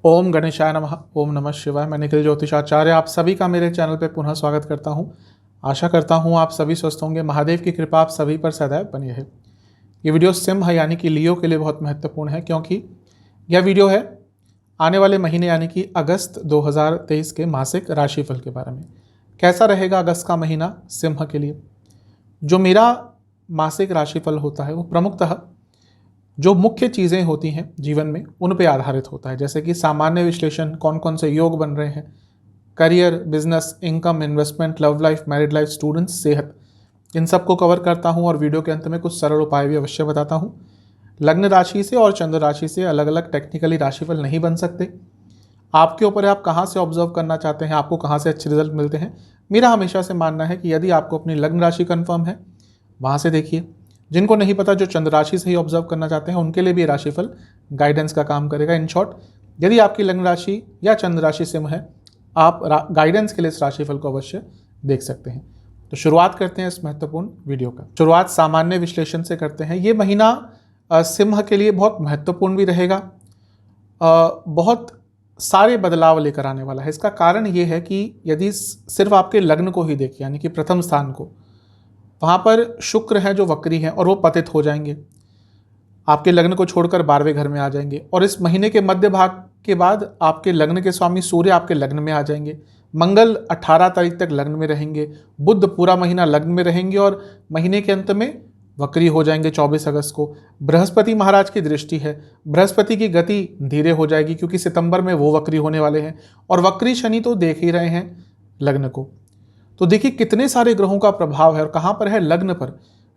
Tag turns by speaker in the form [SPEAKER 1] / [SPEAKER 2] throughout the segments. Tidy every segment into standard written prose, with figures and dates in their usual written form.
[SPEAKER 1] ओम गणेशाय नमः। ओम नमः शिवाय। मैं निखिल ज्योतिषाचार्य आप सभी का मेरे चैनल पे पुनः स्वागत करता हूँ। आशा करता हूँ आप सभी स्वस्थ होंगे। महादेव की कृपा आप सभी पर सदैव बनी रहे। ये वीडियो सिंह यानी कि लियो के लिए बहुत महत्वपूर्ण है, क्योंकि यह वीडियो है आने वाले महीने यानी कि अगस्त 2023 के मासिक राशिफल के बारे में। कैसा रहेगा अगस्त का महीना सिंह के लिए। जो मेरा मासिक राशिफल होता है वो प्रमुखतः जो मुख्य चीज़ें होती हैं जीवन में उन पे आधारित होता है, जैसे कि सामान्य विश्लेषण, कौन कौन से योग बन रहे हैं, career, business, income, investment, love life, married life, students, सेहत, इन सबको कवर करता हूँ। और वीडियो के अंत में कुछ सरल उपाय भी अवश्य बताता हूँ। लग्न राशि से और चंद्र राशि से अलग अलग टेक्निकली राशिफल नहीं बन सकते। आपके ऊपर है आप कहाँ से ऑब्जर्व करना चाहते हैं, आपको कहाँ से अच्छे रिजल्ट मिलते हैं। मेरा हमेशा से मानना है कि यदि आपको अपनी लग्न राशि कन्फर्म है वहाँ से देखिए। जिनको नहीं पता, जो चंद्र राशि से ही ऑब्जर्व करना चाहते हैं, उनके लिए भी राशिफल गाइडेंस का काम करेगा। इन शॉर्ट, यदि आपकी लग्न राशि या चंद्र राशि सिंह है, आप गाइडेंस के लिए इस राशिफल को अवश्य देख सकते हैं। तो शुरुआत करते हैं इस महत्वपूर्ण वीडियो का। शुरुआत सामान्य विश्लेषण से करते हैं। ये महीना सिंह के लिए बहुत महत्वपूर्ण भी रहेगा, बहुत सारे बदलाव लेकर आने वाला है। इसका कारण ये है कि यदि सिर्फ आपके लग्न को ही देखें, यानी कि प्रथम स्थान को, वहाँ पर शुक्र हैं जो वक्री हैं और वो पतित हो जाएंगे, आपके लग्न को छोड़कर 12वें घर में आ जाएंगे। और इस महीने के मध्य भाग के बाद आपके लग्न के स्वामी सूर्य आपके लग्न में आ जाएंगे। मंगल 18 तारीख तक लग्न में रहेंगे। बुध पूरा महीना लग्न में रहेंगे और महीने के अंत में वक्री हो जाएंगे 24 अगस्त को। बृहस्पति महाराज की दृष्टि है। बृहस्पति की गति धीरे हो जाएगी, क्योंकि सितंबर में वो वक्री होने वाले हैं। और वक्री शनि तो देख ही रहे हैं लग्न को। तो देखिए कितने सारे ग्रहों का प्रभाव है। और कहाँ पर है? लग्न पर।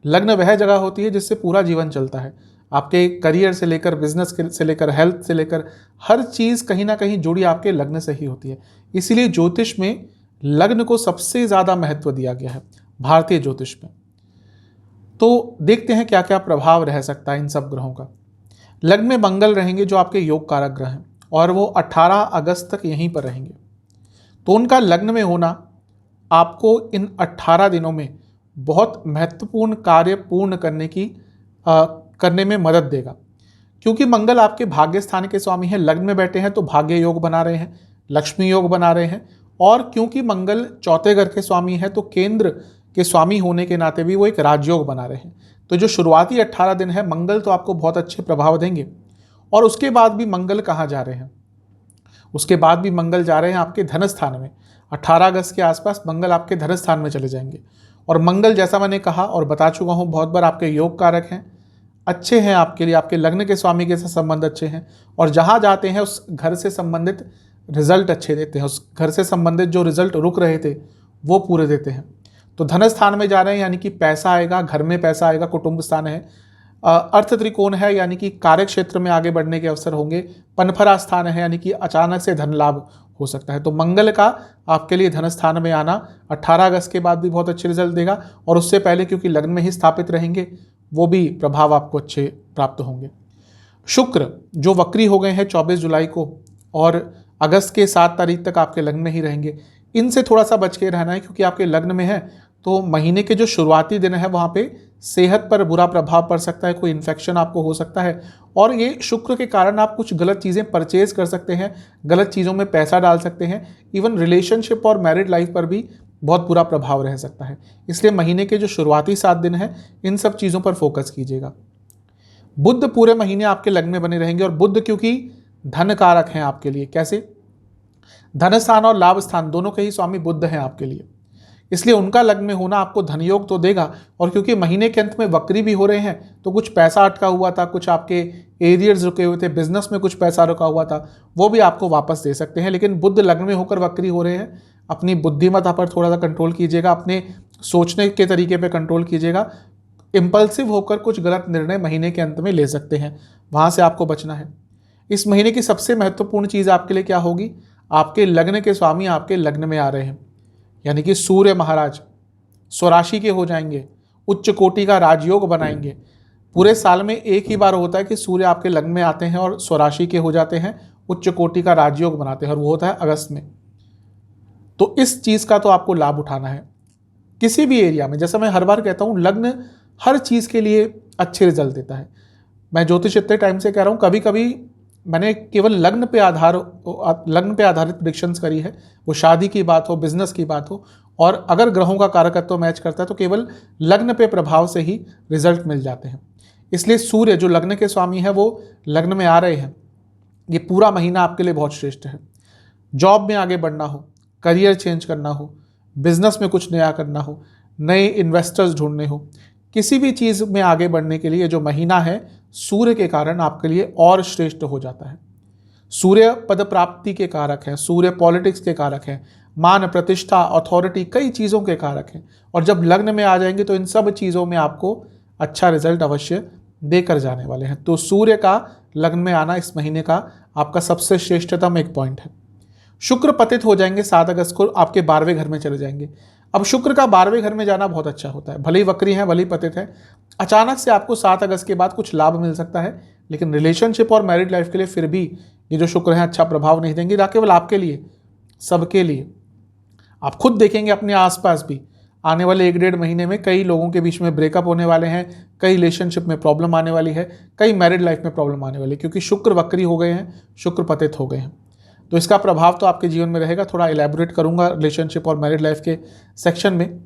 [SPEAKER 1] लग्न वह जगह होती है जिससे पूरा जीवन चलता है। आपके करियर से लेकर, बिजनेस से लेकर, हेल्थ से लेकर, हर चीज़ कहीं ना कहीं जुड़ी आपके लग्न से ही होती है। इसीलिए ज्योतिष में लग्न को सबसे ज़्यादा महत्व दिया गया है, भारतीय ज्योतिष में। तो देखते हैं क्या क्या प्रभाव रह सकता है इन सब ग्रहों का। लग्न में मंगल रहेंगे जो आपके योग कारक ग्रह हैं, और वो 18 अगस्त तक यहीं पर रहेंगे। तो उनका लग्न में होना आपको इन 18 दिनों में बहुत महत्वपूर्ण कार्य पूर्ण करने में मदद देगा, क्योंकि मंगल आपके भाग्य स्थान के स्वामी हैं। लग्न में बैठे हैं तो भाग्य योग बना रहे हैं, लक्ष्मी योग बना रहे हैं। और क्योंकि मंगल चौथे घर के स्वामी है, तो केंद्र के स्वामी होने के नाते भी वो एक राजयोग बना रहे हैं। तो जो शुरुआती 18 दिन है, मंगल तो आपको बहुत अच्छे प्रभाव देंगे। और उसके बाद भी मंगल कहाँ जा रहे हैं? उसके बाद भी मंगल जा रहे हैं आपके धन स्थान में। 18 अगस्त के आसपास मंगल आपके धन स्थान में चले जाएंगे। और मंगल, जैसा मैंने कहा और बता चुका हूँ बहुत बार, आपके योग कारक हैं, अच्छे हैं आपके लिए। आपके लग्न के स्वामी के साथ संबंध अच्छे हैं, और जहाँ जाते हैं उस घर से संबंधित रिजल्ट अच्छे देते हैं। उस घर से संबंधित जो रिजल्ट रुक रहे थे वो पूरे देते हैं। तो धन स्थान में जा रहे हैं, यानी कि पैसा आएगा, घर में पैसा आएगा। कुटुंब स्थान है, अर्थ त्रिकोण है, यानी कि कार्य क्षेत्र में आगे बढ़ने के अवसर होंगे। पनफरा स्थान है, यानी कि अचानक से धन लाभ हो सकता है। तो मंगल का आपके लिए धन स्थान में आना 18 अगस्त के बाद भी बहुत अच्छे रिजल्ट देगा, और उससे पहले क्योंकि लग्न में ही स्थापित रहेंगे, वो भी प्रभाव आपको अच्छे प्राप्त होंगे। शुक्र जो वक्री हो गए हैं 24 जुलाई को, और अगस्त के 7 तारीख तक आपके लग्न में ही रहेंगे। इनसे थोड़ा सा बच के रहना है, क्योंकि आपके लग्न में है तो महीने के जो शुरुआती दिन है वहाँ पे सेहत पर बुरा प्रभाव पड़ सकता है, कोई इन्फेक्शन आपको हो सकता है। और ये शुक्र के कारण आप कुछ गलत चीज़ें परचेज कर सकते हैं, गलत चीज़ों में पैसा डाल सकते हैं। इवन रिलेशनशिप और मैरिड लाइफ पर भी बहुत बुरा प्रभाव रह सकता है। इसलिए महीने के जो शुरुआती 7 दिन हैं, इन सब चीज़ों पर फोकस कीजिएगा। बुध पूरे महीने आपके लग्न में बने रहेंगे, और बुध क्योंकि धन कारक हैं आपके लिए। कैसे? धन स्थान और लाभ स्थान दोनों के ही स्वामी बुध हैं आपके लिए, इसलिए उनका लग्न में होना आपको धन योग तो देगा। और क्योंकि महीने के अंत में वक्री भी हो रहे हैं, तो कुछ पैसा अटका हुआ था, कुछ आपके एरियर्स रुके हुए थे, बिजनेस में कुछ पैसा रुका हुआ था, वो भी आपको वापस दे सकते हैं। लेकिन बुध लग्न में होकर वक्री हो रहे हैं, अपनी बुद्धिमत्ता पर थोड़ा सा कंट्रोल कीजिएगा, अपने सोचने के तरीके पर कंट्रोल कीजिएगा। इम्पल्सिव होकर कुछ गलत निर्णय महीने के अंत में ले सकते हैं, वहाँ से आपको बचना है। इस महीने की सबसे महत्वपूर्ण चीज़ आपके लिए क्या होगी? आपके लग्न के स्वामी आपके लग्न में आ रहे हैं, यानी कि सूर्य महाराज स्वराशि के हो जाएंगे, उच्च कोटि का राजयोग बनाएंगे। पूरे साल में एक ही बार होता है कि सूर्य आपके लग्न में आते हैं और स्वराशि के हो जाते हैं, उच्च कोटि का राजयोग बनाते हैं, और वो होता है अगस्त में। तो इस चीज़ का तो आपको लाभ उठाना है किसी भी एरिया में। जैसा मैं हर बार कहता हूँ, लग्न हर चीज़ के लिए अच्छे रिजल्ट देता है। मैं ज्योतिष इतने टाइम से कह रहा हूँ, कभी कभी मैंने केवल लग्न पे आधारित प्रेडिक्शंस करी है, वो शादी की बात हो, बिजनेस की बात हो, और अगर ग्रहों का कारकत्व मैच करता है तो केवल लग्न पे प्रभाव से ही रिजल्ट मिल जाते हैं। इसलिए सूर्य जो लग्न के स्वामी है वो लग्न में आ रहे हैं, ये पूरा महीना आपके लिए बहुत श्रेष्ठ है। जॉब में आगे बढ़ना हो, करियर चेंज करना हो, बिजनेस में कुछ नया करना हो, नए इन्वेस्टर्स ढूंढने हो, किसी भी चीज़ में आगे बढ़ने के लिए जो महीना है सूर्य के कारण आपके लिए और श्रेष्ठ हो जाता है। सूर्य पद प्राप्ति के कारक हैं, सूर्य पॉलिटिक्स के कारक हैं, मान प्रतिष्ठा अथॉरिटी कई चीज़ों के कारक हैं, और जब लग्न में आ जाएंगे तो इन सब चीज़ों में आपको अच्छा रिजल्ट अवश्य देकर जाने वाले हैं। तो सूर्य का लग्न में आना इस महीने का आपका सबसे श्रेष्ठतम एक पॉइंट है। शुक्र पतित हो जाएंगे 7 अगस्त को, आपके 12वें घर में चले जाएंगे। अब शुक्र का 12वें घर में जाना बहुत अच्छा होता है, भले ही वक्री है, भले ही पतित है। अचानक से आपको 7 अगस्त के बाद कुछ लाभ मिल सकता है, लेकिन रिलेशनशिप और मैरिड लाइफ के लिए फिर भी ये जो शुक्र है अच्छा प्रभाव नहीं देंगे, ना केवल आपके लिए, सबके लिए। आप खुद देखेंगे अपने आसपास भी आने वाले 1-1.5 महीने में कई लोगों के बीच में ब्रेकअप होने वाले हैं, कई रिलेशनशिप में प्रॉब्लम आने वाली है, कई मैरिड लाइफ में प्रॉब्लम आने वाली है, क्योंकि शुक्र वक्री हो गए हैं, शुक्र पतित हो गए हैं। तो इसका प्रभाव तो आपके जीवन में रहेगा, थोड़ा इलेबोरेट करूंगा रिलेशनशिप और मैरिड लाइफ के सेक्शन में।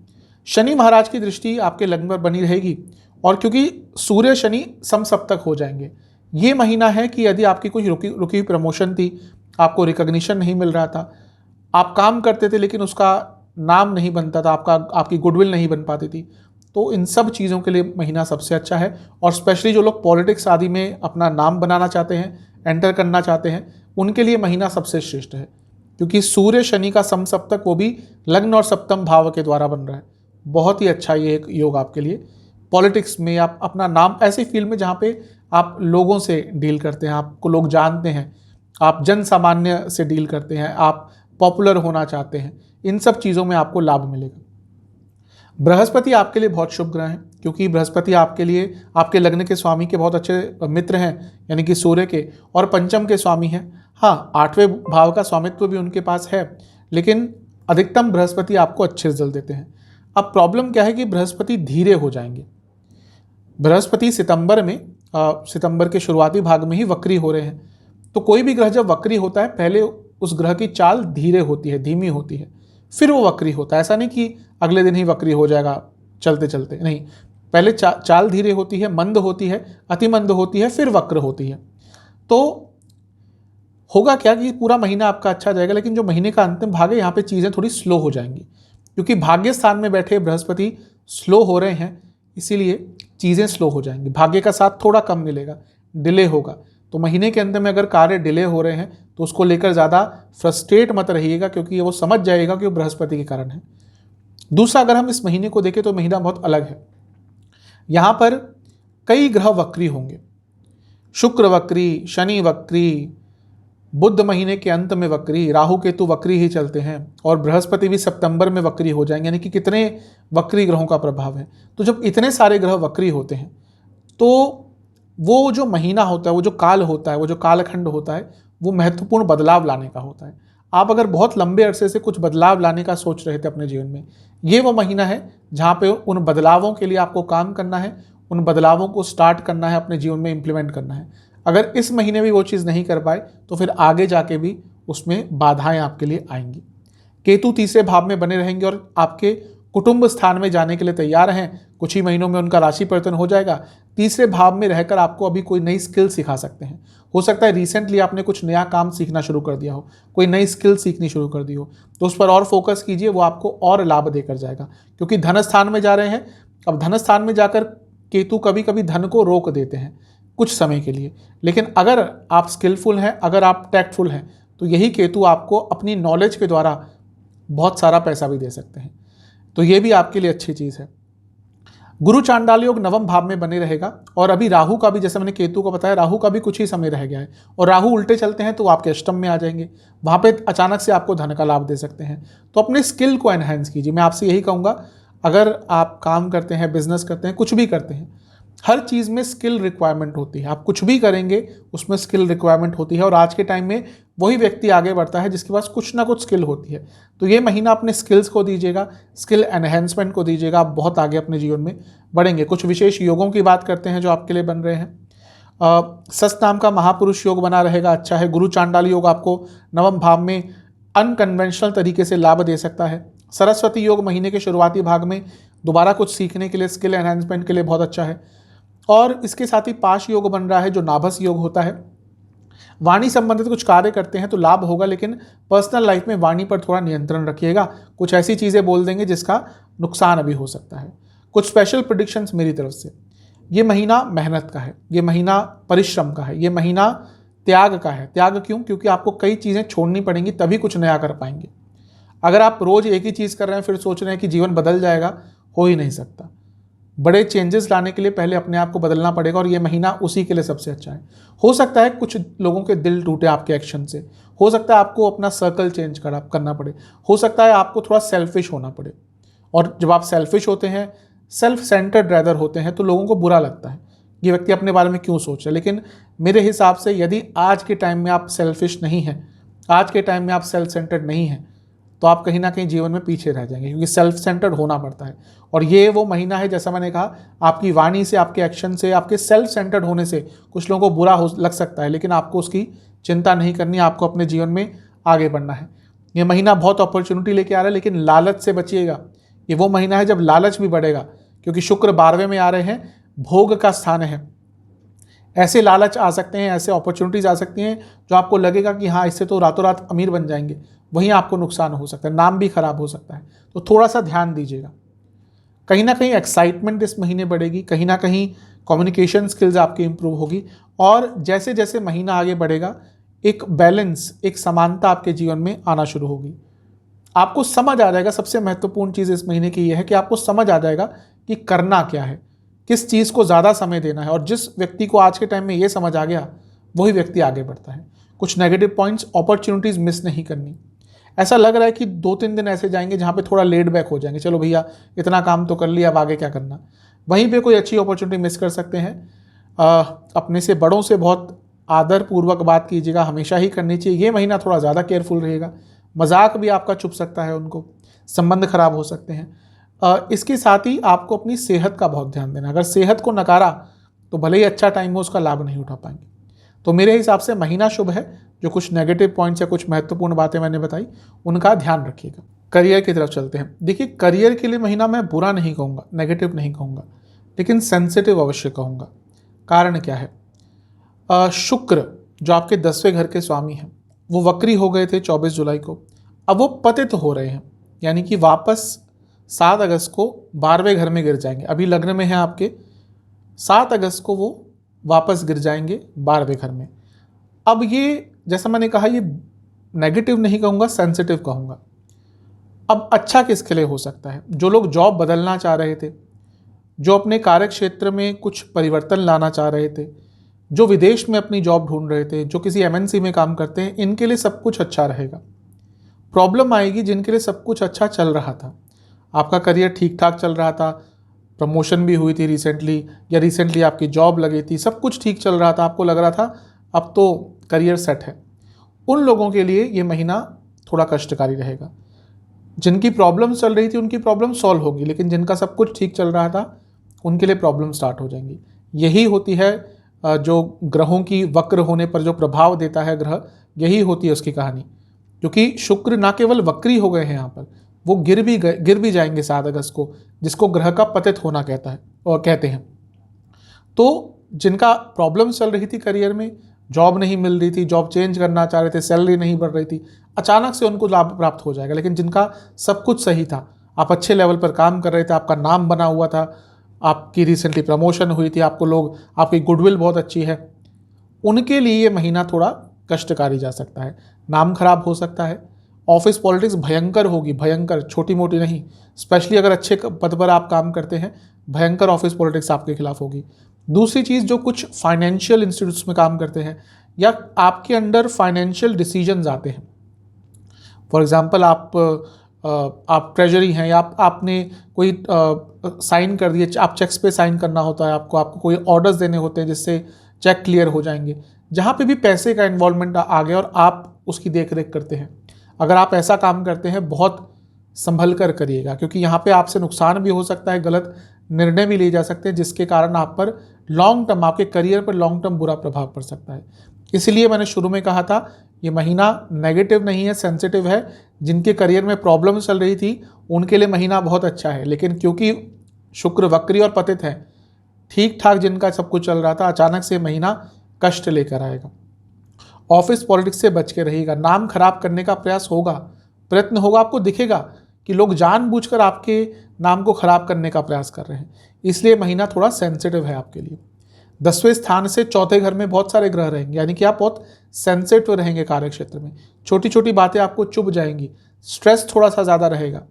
[SPEAKER 1] शनि महाराज की दृष्टि आपके लग्न पर बनी रहेगी, और क्योंकि सूर्य शनि समसप्तक हो जाएंगे, ये महीना है कि यदि आपकी कोई रुकी प्रमोशन थी, आपको रिकॉग्निशन नहीं मिल रहा था, आप काम करते थे लेकिन उसका नाम नहीं बनता था, आपकी गुडविल नहीं बन पाती थी, तो इन सब चीज़ों के लिए महीना सबसे अच्छा है। और स्पेशली जो लोग पॉलिटिक्स आदि में अपना नाम बनाना चाहते हैं, एंटर करना चाहते हैं, उनके लिए महीना सबसे श्रेष्ठ है, क्योंकि सूर्य शनि का समसप्तक वो भी लग्न और सप्तम भाव के द्वारा बन रहा है। बहुत ही अच्छा ये एक योग आपके लिए। पॉलिटिक्स में आप अपना नाम, ऐसी फील्ड में जहाँ पे आप लोगों से डील करते हैं, आपको लोग जानते हैं, आप जन सामान्य से डील करते हैं, आप पॉपुलर होना चाहते हैं, इन सब चीज़ों में आपको लाभ मिलेगा। बृहस्पति आपके लिए बहुत शुभ ग्रह हैं, क्योंकि बृहस्पति आपके लिए आपके लग्न के स्वामी के बहुत अच्छे मित्र हैं, यानी कि सूर्य के, और पंचम के स्वामी हैं। हाँ, 8वें भाव का स्वामित्व भी उनके पास है, लेकिन अधिकतम बृहस्पति आपको अच्छे रिजल्ट देते हैं। अब प्रॉब्लम क्या है कि बृहस्पति धीरे हो जाएंगे। बृहस्पति सितंबर के शुरुआती भाग में ही वक्री हो रहे हैं। तो कोई भी ग्रह जब वक्री होता है, पहले उस ग्रह की चाल धीरे होती है, धीमी होती है, फिर वो वक्री होता है। ऐसा नहीं कि अगले दिन ही वक्री हो जाएगा चलते चलते, नहीं, पहले चाल धीरे होती है, मंद होती है, अति मंद होती है, फिर वक्र होती है। तो होगा क्या कि पूरा महीना आपका अच्छा जाएगा, लेकिन जो महीने का अंतिम भाग है यहाँ पे चीज़ें थोड़ी स्लो हो जाएंगी, क्योंकि भाग्य स्थान में बैठे बृहस्पति स्लो हो रहे हैं, इसीलिए चीज़ें स्लो हो जाएंगी, भाग्य का साथ थोड़ा कम मिलेगा, डिले होगा। तो महीने के अंत में अगर कार्य डिले हो रहे हैं तो उसको लेकर ज़्यादा फ्रस्ट्रेट मत रहिएगा, क्योंकि वो समझ जाएगा कि वो बृहस्पति के कारण है। दूसरा, अगर हम इस महीने को देखें तो महीना बहुत अलग है। यहाँ पर कई ग्रह वक्री होंगे, शुक्र वक्री, शनि वक्री, बुध महीने के अंत में वक्री, राहु केतु वक्री ही चलते हैं, और बृहस्पति भी सितंबर में वक्री हो जाएंगे, यानी कि कितने वक्री ग्रहों का प्रभाव है। तो जब इतने सारे ग्रह वक्री होते हैं तो वो जो महीना होता है, वो जो काल होता है, वो जो कालखंड होता है, वो महत्वपूर्ण बदलाव लाने का होता है। आप अगर बहुत लंबे अरसे से कुछ बदलाव लाने का सोच रहे थे अपने जीवन में, ये वो महीना है जहाँ पे उन बदलावों के लिए आपको काम करना है, उन बदलावों को स्टार्ट करना है, अपने जीवन में इम्प्लीमेंट करना है। अगर इस महीने भी वो चीज़ नहीं कर पाए तो फिर आगे जाके भी उसमें बाधाएं आपके लिए आएंगी। केतु 3रे भाव में बने रहेंगे और आपके कुटुंब स्थान में जाने के लिए तैयार हैं। कुछ ही महीनों में उनका राशि परिवर्तन हो जाएगा। 3रे भाव में रहकर आपको अभी कोई नई स्किल सिखा सकते हैं। हो सकता है रिसेंटली आपने कुछ नया काम सीखना शुरू कर दिया हो, कोई नई स्किल सीखनी शुरू कर दी हो, तो उस पर और फोकस कीजिए, वो आपको और लाभ देकर जाएगा, क्योंकि धन स्थान में जा रहे हैं। अब धन स्थान में जाकर केतु कभी कभी धन को रोक देते हैं कुछ समय के लिए, लेकिन अगर आप स्किलफुल हैं, अगर आप टैक्टफुल हैं, तो यही केतु आपको अपनी नॉलेज के द्वारा बहुत सारा पैसा भी दे सकते हैं। तो ये भी आपके लिए अच्छी चीज़ है। गुरु चांडाल योग 9वें भाव में बने रहेगा, और अभी राहु का भी, जैसे मैंने केतु को बताया, राहु का भी कुछ ही समय रह गया है, और राहु उल्टे चलते हैं तो आपके अष्टम में आ जाएंगे, वहाँ पे अचानक से आपको धन का लाभ दे सकते हैं। तो अपने स्किल को एनहेंस कीजिए। मैं आपसे यही कहूँगा, अगर आप काम करते हैं, बिजनेस करते हैं, कुछ भी करते हैं, हर चीज़ में स्किल रिक्वायरमेंट होती है। आप कुछ भी करेंगे उसमें स्किल रिक्वायरमेंट होती है, और आज के टाइम में वही व्यक्ति आगे बढ़ता है जिसके पास कुछ ना कुछ स्किल होती है। तो ये महीना अपने स्किल्स को दीजिएगा, स्किल एनहेंसमेंट को दीजिएगा, आप बहुत आगे अपने जीवन में बढ़ेंगे। कुछ विशेष योगों की बात करते हैं जो आपके लिए बन रहे हैं। सस्त नाम का महापुरुष योग बना रहेगा, अच्छा है। गुरु चांडाल योग आपको नवम भाव में अनकन्वेंशनल तरीके से लाभ दे सकता है। सरस्वती योग महीने के शुरुआती भाग में दोबारा कुछ सीखने के लिए, स्किल एनहांसमेंट के लिए बहुत अच्छा है। और इसके साथ ही पाश योग बन रहा है जो नाभस योग होता है। वाणी संबंधित कुछ कार्य करते हैं तो लाभ होगा, लेकिन पर्सनल लाइफ में वाणी पर थोड़ा नियंत्रण रखिएगा। कुछ ऐसी चीज़ें बोल देंगे जिसका नुकसान अभी हो सकता है। कुछ स्पेशल प्रेडिक्शंस मेरी तरफ से। ये महीना मेहनत का है, ये महीना परिश्रम का है, ये महीना त्याग का है। त्याग क्यों? क्योंकि आपको कई चीज़ें छोड़नी पड़ेंगी, तभी कुछ नया कर पाएंगे। अगर आप रोज़ एक ही चीज़ कर रहे हैं फिर सोच रहे हैं कि जीवन बदल जाएगा, हो ही नहीं सकता। बड़े चेंजेस लाने के लिए पहले अपने आप को बदलना पड़ेगा, और ये महीना उसी के लिए सबसे अच्छा है। हो सकता है कुछ लोगों के दिल टूटे आपके एक्शन से, हो सकता है आपको अपना सर्कल चेंज करना पड़े, हो सकता है आपको थोड़ा सेल्फिश होना पड़े। और जब आप सेल्फिश होते हैं, सेल्फ सेंटर्ड रैदर होते हैं, तो लोगों को बुरा लगता है, ये व्यक्ति अपने बारे में क्यों सोच रहे हैं। लेकिन मेरे हिसाब से यदि आज के टाइम में आप सेल्फिश नहीं हैं, आज के टाइम में आप सेल्फ सेंटर्ड नहीं हैं, तो आप कहीं ना कहीं जीवन में पीछे रह जाएंगे, क्योंकि सेल्फ सेंटर्ड होना पड़ता है। और ये वो महीना है, जैसा मैंने कहा, आपकी वाणी से, आपके एक्शन से, आपके सेल्फ सेंटर्ड होने से कुछ लोगों को बुरा लग सकता है, लेकिन आपको उसकी चिंता नहीं करनी, आपको अपने जीवन में आगे बढ़ना है। ये महीना बहुत अपॉर्चुनिटी लेके आ रहा है, लेकिन लालच से बचिएगा। ये वो महीना है जब लालच भी बढ़ेगा, क्योंकि शुक्र 12वें में आ रहे हैं, भोग का स्थान है। ऐसे लालच आ सकते हैं, ऐसे अपॉर्चुनिटीज आ सकती हैं जो आपको लगेगा कि हाँ, इससे तो रातों रात अमीर बन जाएंगे, वहीं आपको नुकसान हो सकता है, नाम भी खराब हो सकता है। तो थोड़ा सा ध्यान दीजिएगा। कहीं ना कहीं एक्साइटमेंट इस महीने बढ़ेगी, कहीं ना कहीं कम्युनिकेशन स्किल्स आपकी इंप्रूव होगी, और जैसे जैसे महीना आगे बढ़ेगा एक बैलेंस, एक समानता आपके जीवन में आना शुरू होगी। आपको समझ आ जाएगा, सबसे महत्वपूर्ण चीज़ इस महीने की यह है कि आपको समझ आ जाएगा कि करना क्या है, किस चीज़ को ज़्यादा समय देना है। और जिस व्यक्ति को आज के टाइम में ये समझ आ गया, वही व्यक्ति आगे बढ़ता है। कुछ नेगेटिव पॉइंट्स, अपॉर्चुनिटीज़ मिस नहीं करनी। ऐसा लग रहा है कि 2-3 दिन ऐसे जाएंगे जहाँ पे थोड़ा लेड बैक हो जाएंगे, चलो भैया इतना काम तो कर लिया, अब आगे क्या करना। वहीं पे कोई अच्छी अपॉर्चुनिटी मिस कर सकते हैं। अपने से बड़ों से बहुत आदरपूर्वक बात कीजिएगा, हमेशा ही करनी चाहिए। ये महीना थोड़ा ज़्यादा केयरफुल रहेगा, मजाक भी आपका चुभ सकता है, उनको संबंध खराब हो सकते हैं। इसके साथ ही आपको अपनी सेहत का बहुत ध्यान देना। अगर सेहत को नकारा तो भले ही अच्छा टाइम हो, उसका लाभ नहीं उठा पाएंगे। तो मेरे हिसाब से महीना शुभ है। जो कुछ नेगेटिव पॉइंट्स या कुछ महत्वपूर्ण बातें मैंने बताई, उनका ध्यान रखिएगा। करियर की तरफ चलते हैं। देखिए, करियर के लिए महीना मैं बुरा नहीं कहूँगा, नेगेटिव नहीं कहूँगा, लेकिन सेंसिटिव अवश्य कहूँगा। कारण क्या है? शुक्र जो आपके 10वें घर के स्वामी हैं, वो वक्री हो गए थे 24 जुलाई को, अब वो पतित हो रहे हैं, यानी कि वापस 7 अगस्त को 12वें घर में गिर जाएंगे। अभी लग्न में है आपके, 7 अगस्त को वो वापस गिर जाएंगे 12वें घर में। अब ये, जैसा मैंने कहा, ये नेगेटिव नहीं कहूँगा, सेंसिटिव कहूँगा। अब अच्छा किसके लिए हो सकता है? जो लोग जॉब बदलना चाह रहे थे, जो अपने कार्य क्षेत्र में कुछ परिवर्तन लाना चाह रहे थे, जो विदेश में अपनी जॉब ढूंढ रहे थे, जो किसी MNC में काम करते हैं, इनके लिए सब कुछ अच्छा रहेगा। प्रॉब्लम आएगी जिनके लिए सब कुछ अच्छा चल रहा था, आपका करियर ठीक ठाक चल रहा था, प्रमोशन भी हुई थी रिसेंटली, या रिसेंटली आपकी जॉब लगी थी, सब कुछ ठीक चल रहा था, आपको लग रहा था अब तो करियर सेट है। उन लोगों के लिए ये महीना थोड़ा कष्टकारी रहेगा। जिनकी प्रॉब्लम चल रही थी उनकी प्रॉब्लम सॉल्व होगी, लेकिन जिनका सब कुछ ठीक चल रहा था उनके लिए प्रॉब्लम स्टार्ट हो जाएंगी। यही होती है जो ग्रहों की वक्र होने पर जो प्रभाव देता है ग्रह, यही होती है उसकी कहानी। क्योंकि शुक्र ना केवल वक्री हो गए हैं यहाँ पर, वो गिर भी जाएंगे 7 अगस्त को, जिसको ग्रह का पतित होना कहते हैं। तो जिनका प्रॉब्लम चल रही थी करियर में, जॉब नहीं मिल रही थी, जॉब चेंज करना चाह रहे थे, सैलरी नहीं बढ़ रही थी, अचानक से उनको लाभ प्राप्त हो जाएगा। लेकिन जिनका सब कुछ सही था, आप अच्छे लेवल पर काम कर रहे थे, आपका नाम बना हुआ था, आपकी रिसेंटली प्रमोशन हुई थी, आपकी गुडविल बहुत अच्छी है, उनके लिए ये महीना थोड़ा कष्टकारी जा सकता है। नाम खराब हो सकता है। ऑफिस पॉलिटिक्स भयंकर होगी, भयंकर, छोटी मोटी नहीं। स्पेशली अगर अच्छे पद पर आप काम करते हैं, भयंकर ऑफिस पॉलिटिक्स आपके खिलाफ होगी। दूसरी चीज़, जो कुछ फाइनेंशियल इंस्टीट्यूट्स में काम करते हैं या आपके अंडर फाइनेंशियल डिसीजंस आते हैं, फॉर एग्जांपल आप ट्रेजरी हैं, या आपने कोई साइन कर दिए, आप चेक्स पे साइन करना होता है, आपको कोई ऑर्डर्स देने होते हैं जिससे चेक क्लियर हो जाएंगे, जहाँ पे भी पैसे का इन्वॉल्वमेंट आ गया और आप उसकी देख रेख करते हैं, अगर आप ऐसा काम करते हैं बहुत संभल कर करिएगा, क्योंकि यहाँ पे आपसे नुकसान भी हो सकता है, गलत निर्णय भी लिए जा सकते हैं जिसके कारण आप पर लॉन्ग टर्म, आपके करियर पर लॉन्ग टर्म बुरा प्रभाव पड़ सकता है। इसलिए मैंने शुरू में कहा था ये महीना नेगेटिव नहीं है, सेंसिटिव है। जिनके करियर में प्रॉब्लम चल रही थी उनके लिए महीना बहुत अच्छा है, लेकिन क्योंकि शुक्र वक्री और पतित है, ठीक ठाक जिनका सब कुछ चल रहा था, अचानक से महीना कष्ट लेकर आएगा। ऑफिस पॉलिटिक्स से बच के रहिएगा। नाम खराब करने का प्रयास होगा, प्रयत्न होगा, आपको दिखेगा कि लोग जानबूझकर आपके नाम को खराब करने का प्रयास कर रहे हैं। इसलिए महीना थोड़ा सेंसिटिव है आपके लिए। 10वें स्थान से चौथे घर में बहुत सारे ग्रह रहेंगे, यानी कि आप बहुत सेंसिटिव रहेंगे कार्य क्षेत्र में। छोटी छोटी बातें आपको चुभ जाएंगी, स्ट्रेस थोड़ा सा ज़्यादा रहेगा।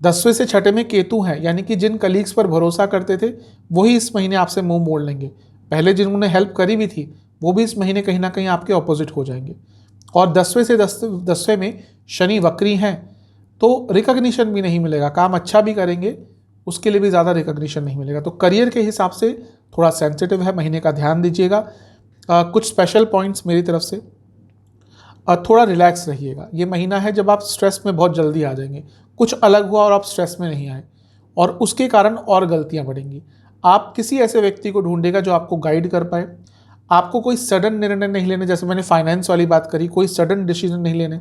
[SPEAKER 1] 10वें से छठे में केतु है, यानी कि जिन कलीग्स पर भरोसा करते थे वही इस महीने आपसे मुंह मोड़ लेंगे। पहले जिन्होंने हेल्प करी भी थी वो भी इस महीने कहीं ना कहीं आपके ऑपोजिट हो जाएंगे। और 10वें से 10वें में शनि वक्री हैं, तो रिकग्निशन भी नहीं मिलेगा। काम अच्छा भी करेंगे उसके लिए भी ज़्यादा रिकग्निशन नहीं मिलेगा। तो करियर के हिसाब से थोड़ा सेंसिटिव है महीने का, ध्यान दीजिएगा। कुछ स्पेशल पॉइंट्स मेरी तरफ से, थोड़ा रिलैक्स रहिएगा। ये महीना है जब आप स्ट्रेस में बहुत जल्दी आ जाएंगे। कुछ अलग हुआ और आप स्ट्रेस में नहीं आए और उसके कारण और गलतियां बढ़ेंगी। आप किसी ऐसे व्यक्ति को ढूंढेगा जो आपको गाइड कर पाए। आपको कोई सडन निर्णय नहीं लेने, जैसे मैंने फाइनेंस वाली बात करी, कोई सडन डिसीजन नहीं लेने।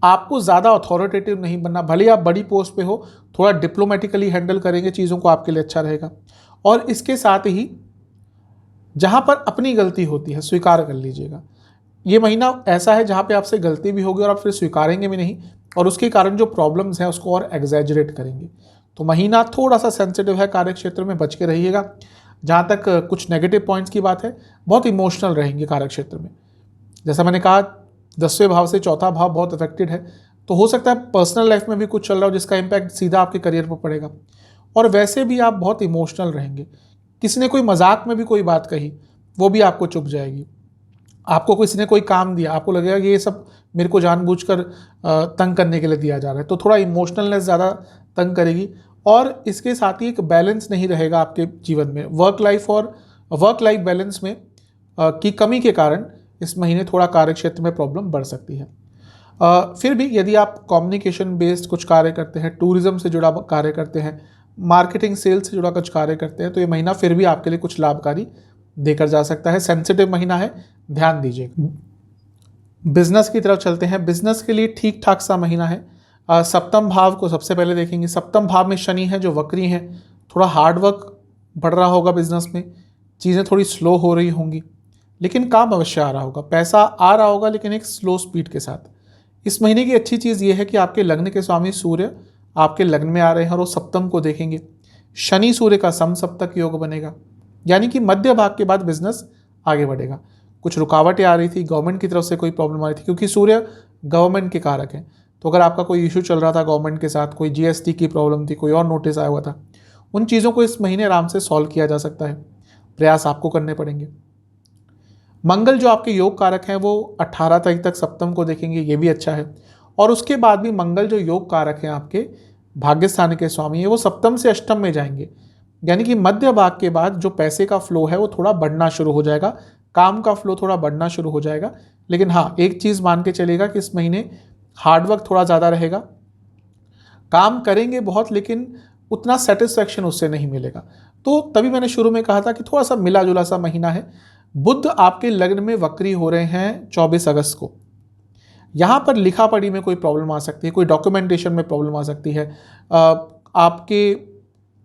[SPEAKER 1] आपको ज़्यादा अथॉरिटेटिव नहीं बनना, भले आप बड़ी पोस्ट पे हो, थोड़ा डिप्लोमेटिकली हैंडल करेंगे चीज़ों को, आपके लिए अच्छा रहेगा। और इसके साथ ही जहाँ पर अपनी गलती होती है स्वीकार कर लीजिएगा। ये महीना ऐसा है जहाँ पे आपसे गलती भी होगी और आप फिर स्वीकारेंगे भी नहीं, और उसके कारण जो प्रॉब्लम्स हैं उसको और एग्जैजरेट करेंगे। तो महीना थोड़ा सा सेंसिटिव है, कार्य क्षेत्र में बच के रहिएगा। जहाँ तक कुछ नेगेटिव पॉइंट्स की बात है, बहुत इमोशनल रहेंगे कार्य क्षेत्र में। जैसा मैंने कहा 10वें भाव से चौथा भाव बहुत अफेक्टेड है, तो हो सकता है पर्सनल लाइफ में भी कुछ चल रहा हो जिसका इम्पैक्ट सीधा आपके करियर पर पड़ेगा। और वैसे भी आप बहुत इमोशनल रहेंगे। किसी ने कोई मजाक में भी कोई बात कही वो भी आपको चुभ जाएगी। आपको किसी ने कोई काम दिया, आपको लगेगा कि ये सब मेरे को जानबूझकर तंग करने के लिए दिया जा रहा है, तो थोड़ा इमोशनलनेस ज़्यादा तंग करेगी। और इसके साथ ही एक बैलेंस नहीं रहेगा आपके जीवन में, वर्क लाइफ बैलेंस में की कमी के कारण इस महीने थोड़ा कार्य क्षेत्र में प्रॉब्लम बढ़ सकती है। फिर भी यदि आप कम्युनिकेशन बेस्ड कुछ कार्य करते हैं, टूरिज्म से जुड़ा कार्य करते हैं, मार्केटिंग सेल्स से जुड़ा कुछ कार्य करते हैं, तो ये महीना फिर भी आपके लिए कुछ लाभकारी देकर जा सकता है। सेंसिटिव महीना है, ध्यान दीजिएगा। बिजनेस की तरफ चलते हैं। बिजनेस के लिए ठीक ठाक सा महीना है। सप्तम भाव को सबसे पहले देखेंगे। सप्तम भाव में शनि है जो वक्री हैं। थोड़ा हार्डवर्क बढ़ रहा होगा बिजनेस में, चीज़ें थोड़ी स्लो हो रही होंगी, लेकिन काम अवश्य आ रहा होगा, पैसा आ रहा होगा, लेकिन एक स्लो स्पीड के साथ। इस महीने की अच्छी चीज़ ये है कि आपके लग्न के स्वामी सूर्य आपके लग्न में आ रहे हैं और वो सप्तम को देखेंगे। शनि सूर्य का समसप्तक योग बनेगा, यानी कि मध्य भाग के बाद बिजनेस आगे बढ़ेगा। कुछ रुकावटें आ रही थी, गवर्नमेंट की तरफ से कोई प्रॉब्लम आ रही थी, क्योंकि सूर्य गवर्नमेंट के कारक हैं। तो अगर आपका कोई इशू चल रहा था गवर्नमेंट के साथ, कोई जीएसटी की प्रॉब्लम थी, कोई और नोटिस आया हुआ था, उन चीज़ों को इस महीने आराम से सॉल्व किया जा सकता है। प्रयास आपको करने पड़ेंगे। मंगल जो आपके योग कारक हैं वो 18 तारीख तक सप्तम को देखेंगे, ये भी अच्छा है। और उसके बाद भी मंगल जो योग कारक हैं आपके भाग्य स्थान के स्वामी है, वो सप्तम से अष्टम में जाएंगे, यानी कि मध्य भाग के बाद जो पैसे का फ्लो है वो थोड़ा बढ़ना शुरू हो जाएगा, काम का फ्लो थोड़ा बढ़ना शुरू हो जाएगा। लेकिन हाँ, एक चीज़ मान के चलेगा कि इस महीने हार्डवर्क थोड़ा ज़्यादा रहेगा। काम करेंगे बहुत, लेकिन उतना सेटिस्फैक्शन उससे नहीं मिलेगा। तो तभी मैंने शुरू में कहा था कि थोड़ा सा मिला जुला सा महीना है। बुध आपके लग्न में वक्री हो रहे हैं 24 अगस्त को। यहाँ पर लिखा पढ़ी में कोई प्रॉब्लम आ सकती है, कोई डॉक्यूमेंटेशन में प्रॉब्लम आ सकती है। आपके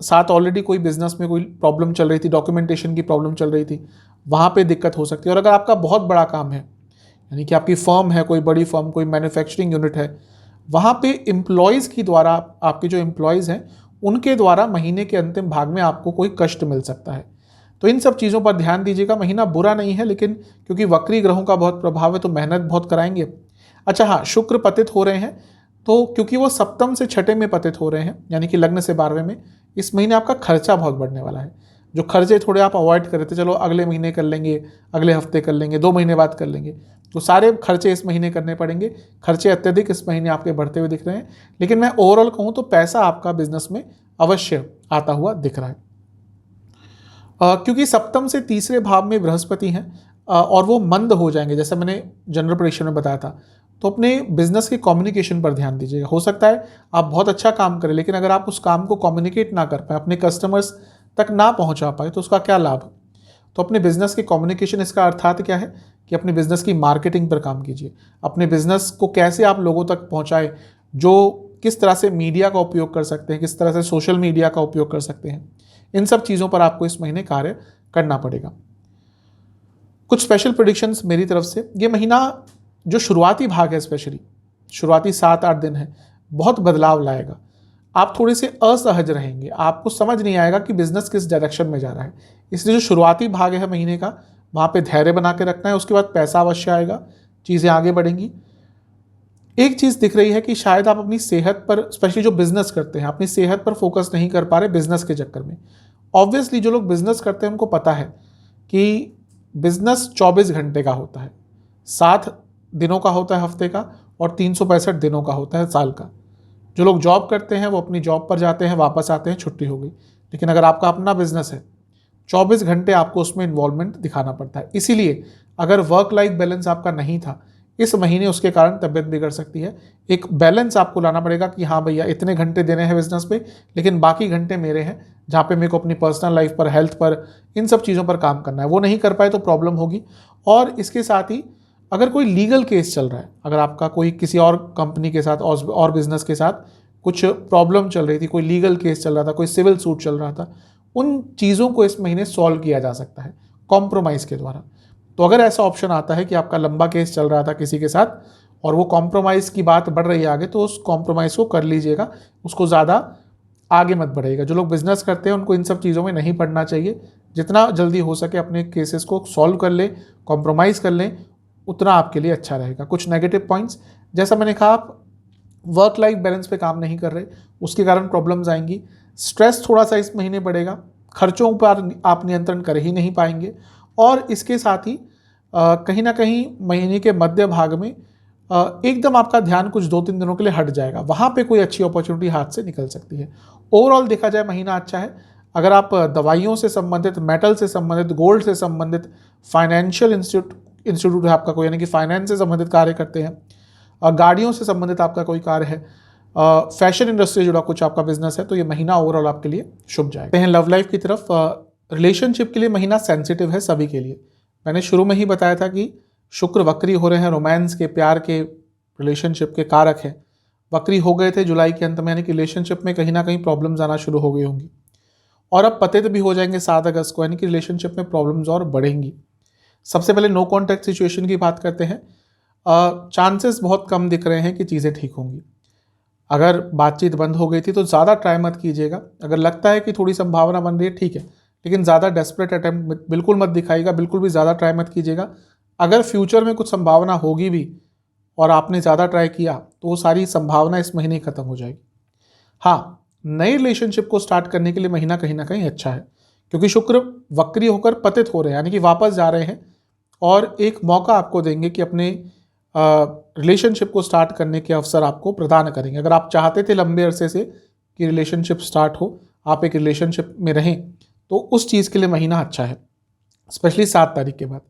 [SPEAKER 1] साथ ऑलरेडी कोई बिजनेस में कोई प्रॉब्लम चल रही थी, डॉक्यूमेंटेशन की प्रॉब्लम चल रही थी, वहाँ पे दिक्कत हो सकती है। और अगर आपका बहुत बड़ा काम है, यानी कि आपकी फर्म है, कोई बड़ी फर्म, कोई मैन्युफैक्चरिंग यूनिट है, वहाँ पे एम्प्लॉयज़ की द्वारा, आपके जो एम्प्लॉयज़ हैं उनके द्वारा महीने के अंतिम भाग में आपको कोई कष्ट मिल सकता है। तो इन सब चीज़ों पर ध्यान दीजिएगा। महीना बुरा नहीं है, लेकिन क्योंकि वक्री ग्रहों का बहुत प्रभाव है तो मेहनत बहुत कराएंगे। अच्छा हाँ, शुक्र पतित हो रहे हैं, तो क्योंकि वो सप्तम से छठे में पतित हो रहे हैं, यानी कि लग्न से 12वें में, इस महीने आपका खर्चा बहुत बढ़ने वाला है। जो खर्चे थोड़े आप अवॉइड कर रहे थे, चलो अगले महीने कर लेंगे, अगले हफ्ते कर लेंगे, 2 महीने बाद कर लेंगे, तो सारे खर्चे इस महीने करने पड़ेंगे। खर्चे अत्यधिक इस महीने आपके बढ़ते हुए दिख रहे हैं, लेकिन मैं ओवरऑल कहूँ तो पैसा आपका बिजनेस में अवश्य आता हुआ दिख रहा है। क्योंकि सप्तम से तीसरे भाव में बृहस्पति हैं और वो मंद हो जाएंगे, जैसा मैंने जनरल प्रेडिक्शन में बताया था। तो अपने बिजनेस के कम्युनिकेशन पर ध्यान दीजिएगा। हो सकता है आप बहुत अच्छा काम करें, लेकिन अगर आप उस काम को कम्युनिकेट ना कर पाए, अपने कस्टमर्स तक ना पहुंचा पाए, तो उसका क्या लाभ। तो अपने बिजनेस के कम्युनिकेशन, इसका अर्थात क्या है कि अपने बिजनेस की मार्केटिंग पर काम कीजिए। अपने बिजनेस को कैसे आप लोगों तक पहुंचाए, जो किस तरह से मीडिया का उपयोग कर सकते हैं, किस तरह से सोशल मीडिया का उपयोग कर सकते हैं, इन सब चीज़ों पर आपको इस महीने कार्य करना पड़ेगा। कुछ स्पेशल प्रेडिक्शंस मेरी तरफ से। ये महीना जो शुरुआती भाग है, स्पेशली शुरुआती 7-8 दिन है, बहुत बदलाव लाएगा। आप थोड़े से असहज रहेंगे, आपको समझ नहीं आएगा कि बिजनेस किस डायरेक्शन में जा रहा है। इसलिए जो शुरुआती भाग है महीने का, वहाँ पे धैर्य बना के रखना है। उसके बाद पैसा अवश्य आएगा, चीज़ें आगे बढ़ेंगी। एक चीज़ दिख रही है कि शायद आप अपनी सेहत पर, स्पेशली जो बिजनेस करते हैं, अपनी सेहत पर फोकस नहीं कर पा रहे बिजनेस के चक्कर में। ऑब्वियसली जो लोग बिजनेस करते हैं उनको पता है कि बिजनेस 24 घंटे का होता है, 7 दिनों का होता है हफ्ते का, और 365 दिनों का होता है साल का। जो लोग जॉब करते हैं वो अपनी जॉब पर जाते हैं, वापस आते हैं, छुट्टी हो गई। लेकिन अगर आपका अपना बिजनेस है, 24 घंटे आपको उसमें इन्वॉल्वमेंट दिखाना पड़ता है। इसीलिए अगर वर्क लाइफ बैलेंस आपका नहीं था इस महीने, उसके कारण तबियत बिगड़ सकती है। एक बैलेंस आपको लाना पड़ेगा कि हाँ भैया, इतने घंटे देने हैं बिजनेस पे, लेकिन बाकी घंटे मेरे हैं जहाँ पे मेरे को अपनी पर्सनल लाइफ पर, हेल्थ पर, इन सब चीज़ों पर काम करना है। वो नहीं कर पाए तो प्रॉब्लम होगी। और इसके साथ ही अगर कोई लीगल केस चल रहा है, अगर आपका कोई किसी और कंपनी के साथ और बिजनेस के साथ कुछ प्रॉब्लम चल रही थी, कोई लीगल केस चल रहा था, कोई सिविल सूट चल रहा था, उन चीज़ों को इस महीने सॉल्व किया जा सकता है कॉम्प्रोमाइज़ के द्वारा। तो अगर ऐसा ऑप्शन आता है कि आपका लंबा केस चल रहा था किसी के साथ और वो कॉम्प्रोमाइज़ की बात बढ़ रही है आगे, तो उस कॉम्प्रोमाइज़ को कर लीजिएगा, उसको ज़्यादा आगे मत बढ़ेगा। जो लोग बिजनेस करते हैं उनको इन सब चीज़ों में नहीं पड़ना चाहिए। जितना जल्दी हो सके अपने केसेस को सॉल्व कर लें, कॉम्प्रोमाइज़ कर लें, उतना आपके लिए अच्छा रहेगा। कुछ नेगेटिव पॉइंट्स, जैसा मैंने कहा, आप वर्क लाइफ बैलेंस पे काम नहीं कर रहे, उसके कारण प्रॉब्लम्स आएंगी। स्ट्रेस थोड़ा सा इस महीने बढ़ेगा, खर्चों पर आप नियंत्रण कर ही नहीं पाएंगे। और इसके साथ ही कहीं ना कहीं महीने के मध्य भाग में एकदम आपका ध्यान कुछ 2-3 दिनों के लिए हट जाएगा, वहाँ पे कोई अच्छी अपॉर्चुनिटी हाथ से निकल सकती है। ओवरऑल देखा जाए महीना अच्छा है। अगर आप दवाइयों से संबंधित, मेटल से संबंधित, गोल्ड से संबंधित, फाइनेंशियल इंस्टीट्यूट है आपका कोई, यानी कि फाइनेंस से संबंधित कार्य करते हैं, गाड़ियों से संबंधित आपका कोई कार्य है, फैशन इंडस्ट्री जुड़ा कुछ आपका बिजनेस है, तो ये महीना ओवरऑल आपके लिए शुभ जाएगा। लव लाइफ की तरफ, रिलेशनशिप के लिए महीना सेंसिटिव है सभी के लिए। मैंने शुरू में ही बताया था कि शुक्र वक्री हो रहे हैं, रोमांस के, प्यार के, रिलेशनशिप के कारक हैं। वक्री हो गए थे जुलाई के अंत में, यानी कि रिलेशनशिप में कहीं ना कहीं प्रॉब्लम्स आना शुरू हो गई होंगी, और अब पतित भी हो जाएंगे 7 अगस्त को, यानी कि रिलेशनशिप में प्रॉब्लम्स और बढ़ेंगी। सबसे पहले नो कॉन्टैक्ट सिचुएशन की बात करते हैं। चांसेस बहुत कम दिख रहे हैं कि चीज़ें ठीक होंगी। अगर बातचीत बंद हो गई थी तो ज़्यादा ट्राई मत कीजिएगा। अगर लगता है कि थोड़ी संभावना बन रही है, ठीक है, लेकिन ज़्यादा डेस्परेट अटेम्प्ट बिल्कुल मत दिखाइएगा, बिल्कुल भी ज़्यादा ट्राई मत कीजिएगा। अगर फ्यूचर में कुछ संभावना होगी भी और आपने ज़्यादा ट्राई किया, तो वो सारी संभावना इस महीने ही खत्म हो जाएगी। हाँ, नई रिलेशनशिप को स्टार्ट करने के लिए महीना कहीं ना कहीं अच्छा है, क्योंकि शुक्र वक्री होकर पतित हो रहे हैं, यानी कि वापस जा रहे हैं, और एक मौका आपको देंगे कि अपने रिलेशनशिप को स्टार्ट करने के अवसर आपको प्रदान करेंगे। अगर आप चाहते थे लंबे अरसे से कि रिलेशनशिप स्टार्ट हो, आप एक रिलेशनशिप में रहें, तो उस चीज़ के लिए महीना अच्छा है, स्पेशली 7 तारीख के बाद।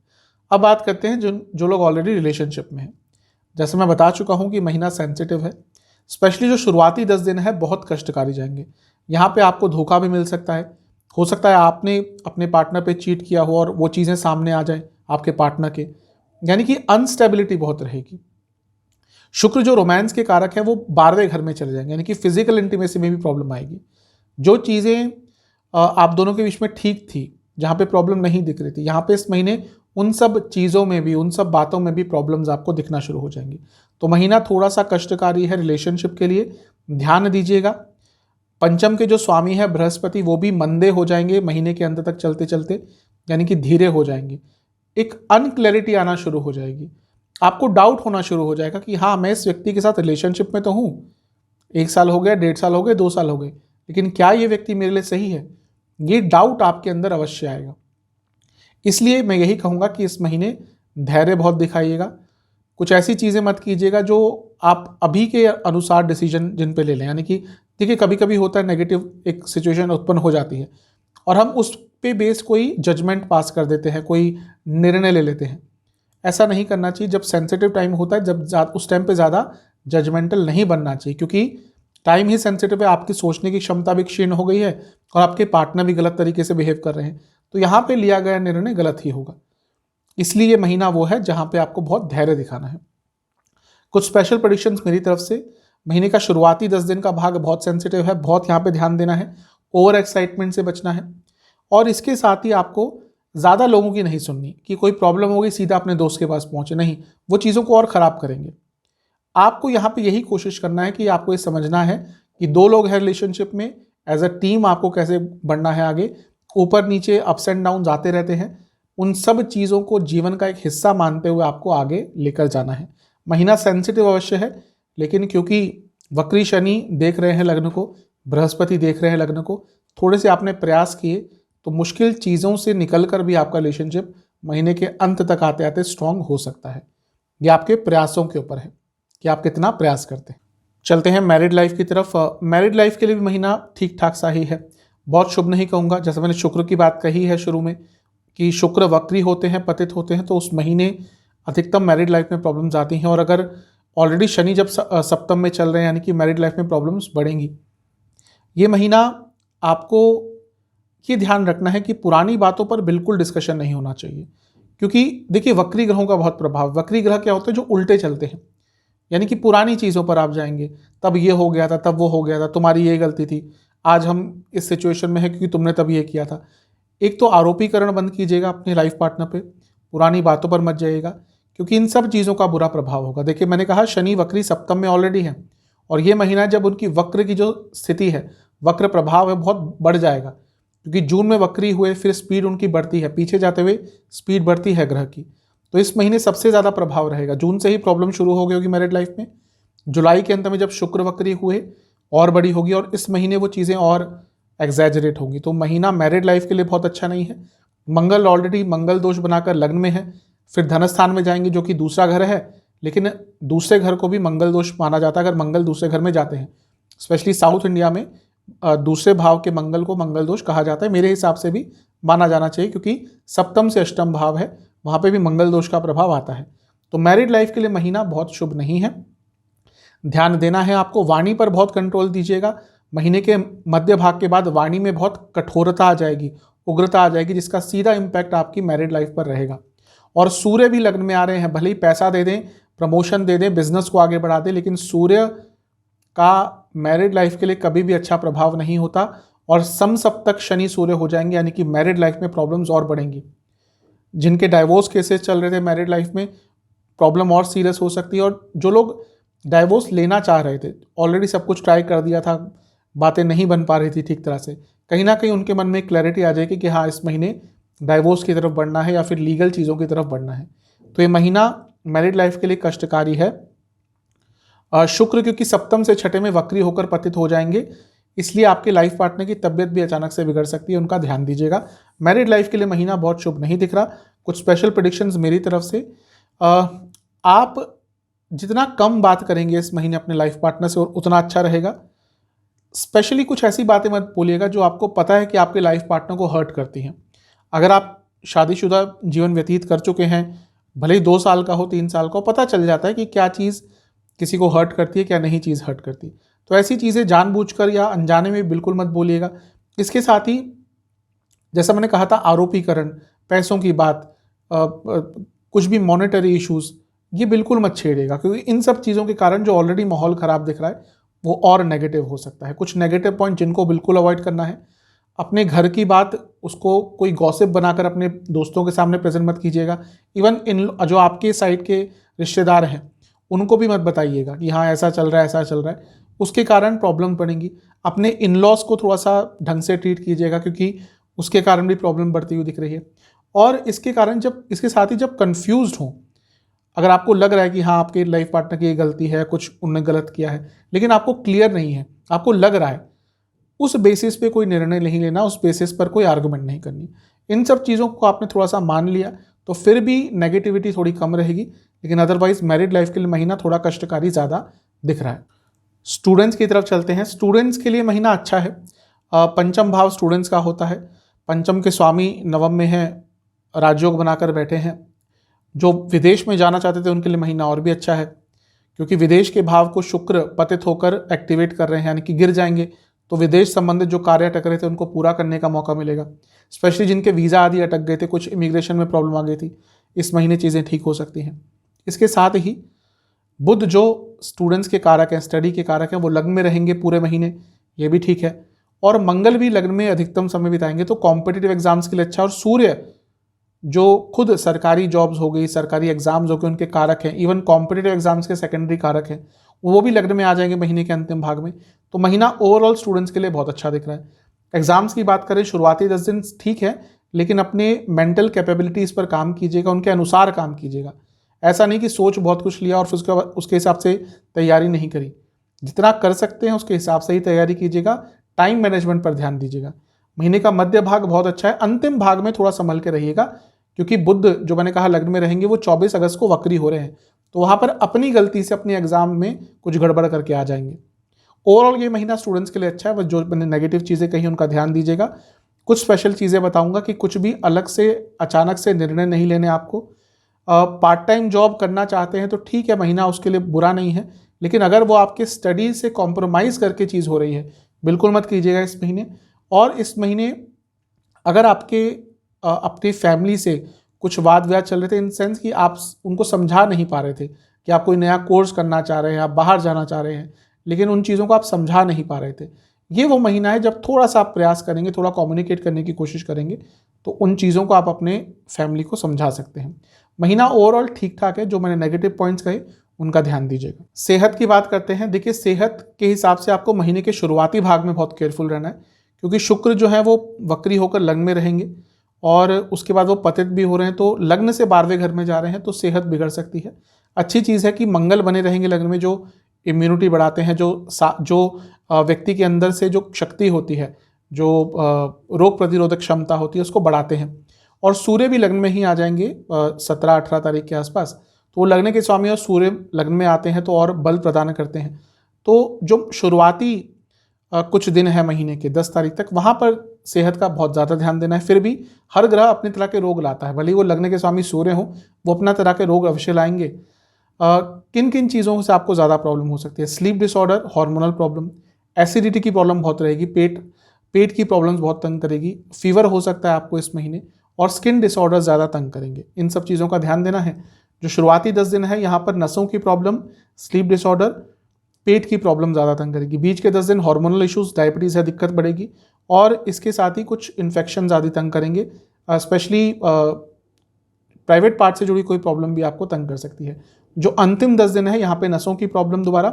[SPEAKER 1] अब बात करते हैं जो लोग ऑलरेडी रिलेशनशिप में हैं। जैसे मैं बता चुका हूँ कि महीना सेंसिटिव है, स्पेशली जो शुरुआती 10 दिन है बहुत कष्टकारी जाएंगे। यहाँ पे आपको धोखा भी मिल सकता है। हो सकता है आपने अपने पार्टनर पे चीट किया हो और वो चीज़ें सामने आ जाए आपके पार्टनर के, यानी कि अनस्टेबिलिटी बहुत रहेगी। शुक्र जो रोमांस के कारक है वो 12वें घर में चले जाएंगे, यानी कि फिजिकल इंटीमेसी में भी प्रॉब्लम आएगी। जो चीज़ें आप दोनों के बीच में ठीक थी, जहाँ पे प्रॉब्लम नहीं दिख रही थी, यहाँ पे इस महीने उन सब चीज़ों में भी, उन सब बातों में भी प्रॉब्लम्स आपको दिखना शुरू हो जाएंगी। तो महीना थोड़ा सा कष्टकारी है रिलेशनशिप के लिए, ध्यान दीजिएगा। पंचम के जो स्वामी है बृहस्पति, वो भी मंदे हो जाएंगे महीने के अंत तक चलते चलते, यानी कि धीरे हो जाएंगे। एक अनक्लैरिटी आना शुरू हो जाएगी, आपको डाउट होना शुरू हो जाएगा कि हाँ, मैं इस व्यक्ति के साथ रिलेशनशिप में तो हूँ, 1 साल हो गया, 1.5 साल हो गए, 2 साल हो गए, लेकिन क्या ये व्यक्ति मेरे लिए सही है? ये डाउट आपके अंदर अवश्य आएगा। इसलिए मैं यही कहूँगा कि इस महीने धैर्य बहुत दिखाइएगा। कुछ ऐसी चीज़ें मत कीजिएगा जो आप अभी के अनुसार डिसीजन जिन पे ले लें, यानी कि देखिए कभी कभी होता है नेगेटिव एक सिचुएशन उत्पन्न हो जाती है और हम उस पे बेस कोई जजमेंट पास कर देते हैं, कोई निर्णय ले लेते हैं। ऐसा नहीं करना चाहिए। जब सेंसिटिव टाइम होता है, जब उस टाइम पे ज़्यादा जजमेंटल नहीं बनना चाहिए, क्योंकि टाइम ही सेंसिटिव है, आपकी सोचने की क्षमता भी क्षीण हो गई है और आपके पार्टनर भी गलत तरीके से बिहेव कर रहे हैं, तो यहाँ पे लिया गया निर्णय गलत ही होगा। इसलिए ये महीना वो है जहाँ पे आपको बहुत धैर्य दिखाना है। कुछ स्पेशल प्रेडिक्शंस मेरी तरफ से। महीने का शुरुआती 10 दिन का भाग बहुत सेंसिटिव है, बहुत यहाँ पे ध्यान देना है, ओवर एक्साइटमेंट से बचना है, और इसके साथ ही आपको ज़्यादा लोगों की नहीं सुननी कि कोई प्रॉब्लम हो गई सीधा अपने दोस्त के पास पहुँचे, नहीं, वो चीज़ों को और ख़राब करेंगे। आपको यहाँ पे यही कोशिश करना है कि आपको ये समझना है कि दो लोग हैं रिलेशनशिप में, एज अ टीम आपको कैसे बढ़ना है आगे। ऊपर नीचे अप्स एंड डाउन आते रहते हैं, उन सब चीज़ों को जीवन का एक हिस्सा मानते हुए आपको आगे लेकर जाना है। महीना सेंसिटिव अवश्य है, लेकिन क्योंकि वक्री शनि देख रहे हैं लग्न को, बृहस्पति देख रहे हैं लग्न को, थोड़े से आपने प्रयास किए तो मुश्किल चीज़ों से निकलकर भी आपका रिलेशनशिप महीने के अंत तक आते आते स्ट्रांग हो सकता है। ये आपके प्रयासों के ऊपर है कि आप कितना प्रयास करते हैं। चलते हैं मैरिड लाइफ की तरफ। मैरिड लाइफ के लिए भी महीना ठीक ठाक सा ही है, बहुत शुभ नहीं कहूँगा। जैसे मैंने शुक्र की बात कही है शुरू में कि शुक्र वक्री होते हैं, पतित होते हैं, तो उस महीने अधिकतम मैरिड लाइफ में प्रॉब्लम्स आती हैं। और अगर ऑलरेडी शनि जब सप्तम में चल रहे हैं, यानी कि मैरिड लाइफ में प्रॉब्लम्स बढ़ेंगी। ये महीना आपको ये ध्यान रखना है कि पुरानी बातों पर बिल्कुल डिस्कशन नहीं होना चाहिए, क्योंकि देखिए वक्री ग्रहों का बहुत प्रभाव। वक्री ग्रह क्या होते हैं? जो उल्टे चलते हैं, यानी कि पुरानी चीज़ों पर आप जाएंगे, तब ये हो गया था, तब वो हो गया था, तुम्हारी ये गलती थी, आज हम इस सिचुएशन में है क्योंकि तुमने तब ये किया था। एक तो आरोपीकरण बंद कीजिएगा अपने लाइफ पार्टनर पे, पुरानी बातों पर मत जाइएगा, क्योंकि इन सब चीज़ों का बुरा प्रभाव होगा। देखिए मैंने कहा शनि वक्री सप्तम में ऑलरेडी है, और ये महीना जब उनकी वक्र की जो स्थिति है, वक्र प्रभाव है, बहुत बढ़ जाएगा, क्योंकि जून में वक्री हुए, फिर स्पीड उनकी बढ़ती है, पीछे जाते हुए स्पीड बढ़ती है ग्रह की। तो इस महीने सबसे ज़्यादा प्रभाव रहेगा। जून से ही प्रॉब्लम शुरू हो गई होगी मैरिड लाइफ में, जुलाई के अंत में जब शुक्र वक्री हुए और बड़ी होगी, और इस महीने वो चीज़ें और एग्जैजरेट होंगी। तो महीना मैरिड लाइफ के लिए बहुत अच्छा नहीं है। मंगल ऑलरेडी मंगल दोष बनाकर लग्न में है, फिर धनस्थान में जाएंगे जो कि दूसरा घर है, लेकिन दूसरे घर को भी मंगल दोष माना जाता है अगर मंगल दूसरे घर में जाते हैं। स्पेशली साउथ इंडिया में दूसरे भाव के मंगल को मंगल दोष कहा जाता है, मेरे हिसाब से भी माना जाना चाहिए, क्योंकि सप्तम से अष्टम भाव है, वहाँ पे भी मंगल दोष का प्रभाव आता है। तो मैरिड लाइफ के लिए महीना बहुत शुभ नहीं है। ध्यान देना है आपको, वाणी पर बहुत कंट्रोल दीजिएगा। महीने के मध्य भाग के बाद वाणी में बहुत कठोरता आ जाएगी, उग्रता आ जाएगी, जिसका सीधा इम्पैक्ट आपकी मैरिड लाइफ पर रहेगा। और सूर्य भी लग्न में आ रहे हैं, भले ही पैसा दे दें, प्रमोशन दे दें, बिजनेस को आगे बढ़ा दें, लेकिन सूर्य का मैरिड लाइफ के लिए कभी भी अच्छा प्रभाव नहीं होता। और समसप्तक शनि सूर्य हो जाएंगे, यानी कि मैरिड लाइफ में प्रॉब्लम्स और बढ़ेंगी। जिनके डाइवोर्स केसेस चल रहे थे मैरिड लाइफ में, प्रॉब्लम और सीरियस हो सकती है। और जो लोग डाइवोर्स लेना चाह रहे थे, ऑलरेडी सब कुछ ट्राई कर दिया था, बातें नहीं बन पा रही थी ठीक तरह से, कहीं ना कहीं उनके मन में क्लैरिटी आ जाएगी कि हाँ इस महीने डाइवोर्स की तरफ बढ़ना है या फिर लीगल चीज़ों की तरफ बढ़ना है। तो ये महीना मैरिड लाइफ के लिए कष्टकारी है। शुक्र क्योंकि सप्तम से छठे में वक्री होकर पतित हो जाएंगे, इसलिए आपके लाइफ पार्टनर की तबियत भी अचानक से बिगड़ सकती है, उनका ध्यान दीजिएगा। मैरिड लाइफ के लिए महीना बहुत शुभ नहीं दिख रहा। कुछ स्पेशल प्रेडिक्शंस मेरी तरफ से, आप जितना कम बात करेंगे इस महीने अपने लाइफ पार्टनर से, और उतना अच्छा रहेगा। स्पेशली कुछ ऐसी बातें मत बोलिएगा जो आपको पता है कि आपके लाइफ पार्टनर को हर्ट करती हैं। अगर आप शादीशुदा जीवन व्यतीत कर चुके हैं, भले ही 2 साल का हो, 3 साल का हो, पता चल जाता है कि क्या चीज़ किसी को हर्ट करती है, क्या नहीं चीज़ हर्ट करती। तो ऐसी चीज़ें जानबूझकर या अनजाने में बिल्कुल मत बोलिएगा। इसके साथ ही जैसा मैंने कहा था, आरोपीकरण, पैसों की बात, कुछ भी मॉनेटरी इश्यूज़, ये बिल्कुल मत छेड़िएगा, क्योंकि इन सब चीज़ों के कारण जो ऑलरेडी माहौल ख़राब दिख रहा है वो और नेगेटिव हो सकता है। कुछ नेगेटिव पॉइंट जिनको बिल्कुल अवॉइड करना है। अपने घर की बात उसको कोई गॉसिप बनाकर अपने दोस्तों के सामने प्रेजेंट मत कीजिएगा। इवन इन जो आपके साइड के रिश्तेदार हैं उनको भी मत बताइएगा कि हाँ ऐसा चल रहा है, ऐसा चल रहा है, उसके कारण प्रॉब्लम पड़ेंगी। अपने इन लॉज को थोड़ा सा ढंग से ट्रीट कीजिएगा, क्योंकि उसके कारण भी प्रॉब्लम बढ़ती हुई दिख रही है। और इसके कारण इसके साथ ही जब कन्फ्यूज्ड हों, अगर आपको लग रहा है कि हाँ आपके लाइफ पार्टनर की ये गलती है, कुछ उनने गलत किया है, लेकिन आपको क्लियर नहीं है, आपको लग रहा है, उस बेसिस पे कोई निर्णय नहीं लेना, उस बेसिस पर कोई आर्गुमेंट नहीं करनी। इन सब चीज़ों को आपने थोड़ा सा मान लिया तो फिर भी नेगेटिविटी थोड़ी कम रहेगी, लेकिन अदरवाइज मैरिड लाइफ के लिए महीना थोड़ा कष्टकारी ज़्यादा दिख रहा है। स्टूडेंट्स की तरफ चलते हैं। स्टूडेंट्स के लिए महीना अच्छा है। पंचम भाव स्टूडेंट्स का होता है, पंचम के स्वामी नवम में हैं, राजयोग बनाकर बैठे हैं। जो विदेश में जाना चाहते थे उनके लिए महीना और भी अच्छा है, क्योंकि विदेश के भाव को शुक्र पतित होकर एक्टिवेट कर रहे हैं, यानी कि गिर जाएंगे, तो विदेश संबंधित जो कार्य अटक रहे थे उनको पूरा करने का मौका मिलेगा। स्पेशली जिनके वीज़ा आदि अटक गए थे, कुछ इमिग्रेशन में प्रॉब्लम आ गई थी, इस महीने चीज़ें ठीक हो सकती हैं। इसके साथ ही बुध जो स्टूडेंट्स के कारक हैं, स्टडी के कारक हैं, वो लग्न में रहेंगे पूरे महीने, ये भी ठीक है। और मंगल भी लग्न में अधिकतम समय बिताएंगे, तो कॉम्पिटिटिव एग्जाम्स के लिए अच्छा। और सूर्य जो खुद सरकारी जॉब्स हो गई, सरकारी एग्जाम्स हो गए, उनके कारक हैं, इवन कॉम्पिटिटिव एग्जाम्स के सेकेंडरी कारक हैं, वो भी लग्न में आ जाएंगे महीने के अंतिम भाग में। तो महीना ओवरऑल स्टूडेंट्स के लिए बहुत अच्छा दिख रहा है। एग्जाम्स की बात करें, शुरुआती 10 दिन ठीक है, लेकिन अपने मेंटल कैपेबिलिटीज़ पर काम कीजिएगा, उनके अनुसार काम कीजिएगा। ऐसा नहीं कि सोच बहुत कुछ लिया और फिर उसके हिसाब से तैयारी नहीं करी। जितना कर सकते हैं उसके हिसाब से ही तैयारी कीजिएगा, टाइम मैनेजमेंट पर ध्यान दीजिएगा। महीने का मध्य भाग बहुत अच्छा है, अंतिम भाग में थोड़ा संभल के रहिएगा, क्योंकि बुध जो मैंने कहा लग्न में रहेंगे, वो 24 अगस्त को वक्री हो रहे हैं, तो वहाँ पर अपनी गलती से अपने एग्जाम में कुछ गड़बड़ करके आ जाएंगे। ओवरऑल ये महीना स्टूडेंट्स के लिए अच्छा है, बस जो मैंने नेगेटिव चीज़ें कही उनका ध्यान दीजिएगा। कुछ स्पेशल चीज़ें बताऊंगा कि कुछ भी अलग से अचानक से निर्णय नहीं लेने आपको। पार्ट टाइम जॉब करना चाहते हैं तो ठीक है, महीना उसके लिए बुरा नहीं है, लेकिन अगर वो आपके स्टडी से कॉम्प्रोमाइज़ करके चीज़ हो रही है, बिल्कुल मत कीजिएगा इस महीने। और इस महीने अगर आपके अपनी फैमिली से कुछ वाद विवाद चल रहे थे, इन सेंस कि आप उनको समझा नहीं पा रहे थे कि आप कोई नया कोर्स करना चाह रहे हैं, आप बाहर जाना चाह रहे हैं, लेकिन उन चीज़ों को आप समझा नहीं पा रहे थे, ये वो महीना है जब थोड़ा सा आप प्रयास करेंगे, थोड़ा कम्युनिकेट करने की कोशिश करेंगे, तो उन चीज़ों को आप अपने फैमिली को समझा सकते हैं। महीना ओवरऑल ठीक ठाक है, जो मैंने नेगेटिव पॉइंट्स कहे उनका ध्यान दीजिएगा। सेहत की बात करते हैं। देखिए, सेहत के हिसाब से आपको महीने के शुरुआती भाग में बहुत केयरफुल रहना है, क्योंकि शुक्र जो है वो वक्री होकर लग्न में रहेंगे और उसके बाद वो पतित भी हो रहे हैं, तो लग्न से 12वें घर में जा रहे हैं, तो सेहत बिगड़ सकती है। अच्छी चीज़ है कि मंगल बने रहेंगे लग्न में, जो इम्यूनिटी बढ़ाते हैं, जो व्यक्ति के अंदर से जो शक्ति होती है, जो रोग प्रतिरोधक क्षमता होती है, उसको बढ़ाते हैं। और सूर्य भी लग्न में ही आ जाएंगे 17-18 तारीख के आसपास, तो वो लग्न के स्वामी और सूर्य लग्न में आते हैं तो और बल प्रदान करते हैं। तो जो शुरुआती कुछ दिन है महीने के 10 तारीख तक, वहाँ पर सेहत का बहुत ज़्यादा ध्यान देना है। फिर भी हर ग्रह अपने तरह के रोग लाता है, भले ही वो लग्न के स्वामी सूर्य हो, वो अपना तरह के रोग अवश्य लाएंगे। किन किन चीज़ों से आपको ज़्यादा प्रॉब्लम हो सकती है? Sleep disorder, hormonal problem, acidity की प्रॉब्लम बहुत रहेगी, पेट की प्रॉब्लम्स बहुत तंग करेगी, फीवर हो सकता है आपको इस महीने, और स्किन डिसऑर्डर ज़्यादा तंग करेंगे। इन सब चीज़ों का ध्यान देना है। जो शुरुआती 10 दिन है, यहाँ पर नसों की प्रॉब्लम, स्लीप डिसऑर्डर, पेट की प्रॉब्लम ज़्यादा तंग करेगी। बीच के 10 दिन हार्मोनल इश्यूज, डायबिटीज़ है, दिक्कत बढ़ेगी, और इसके साथ ही कुछ इन्फेक्शन ज़्यादा तंग करेंगे। स्पेशली प्राइवेट पार्ट से जुड़ी कोई प्रॉब्लम भी आपको तंग कर सकती है। जो अंतिम 10 दिन है, यहाँ पे नसों की प्रॉब्लम दोबारा,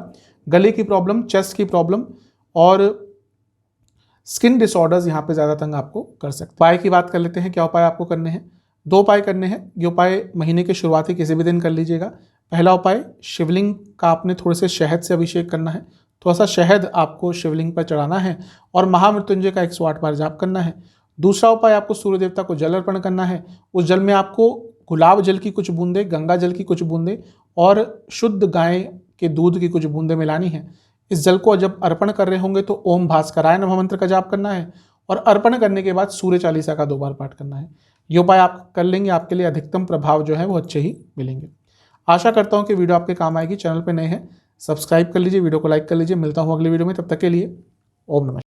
[SPEAKER 1] गले की प्रॉब्लम, चेस्ट की प्रॉब्लम और स्किन डिसऑर्डर्स यहाँ पे ज़्यादा तंग आपको कर सकते हैं। उपाय की बात कर लेते हैं, क्या उपाय आपको करने हैं? 2 उपाय करने हैं। ये उपाय महीने के शुरुआती किसी भी दिन कर लीजिएगा। पहला उपाय, शिवलिंग का आपने थोड़े से शहद से अभिषेक करना है। थोड़ा सा शहद आपको शिवलिंग पर चढ़ाना है और महामृत्युंजय का 108 बार जाप करना है। दूसरा उपाय, आपको सूर्य देवता को जल अर्पण करना है। उस जल में आपको गुलाब जल की कुछ बूंदें, गंगा जल की कुछ बूंदें और शुद्ध गाय के दूध की कुछ बूंदें मिलानी है। इस जल को जब अर्पण कर रहे होंगे तो ओम भास्कराय नमः मंत्र का जाप करना है, और अर्पण करने के बाद सूर्य चालीसा का 2 बार पाठ करना है। ये उपाय आप कर लेंगे, आपके लिए अधिकतम प्रभाव जो है वो अच्छे ही मिलेंगे। आशा करता हूँ कि वीडियो आपके काम आएगी। चैनल पर नए हैं, सब्सक्राइब कर लीजिए, वीडियो को लाइक कर लीजिए। मिलता हूँ अगली वीडियो में, तब तक के लिए ओम नमः।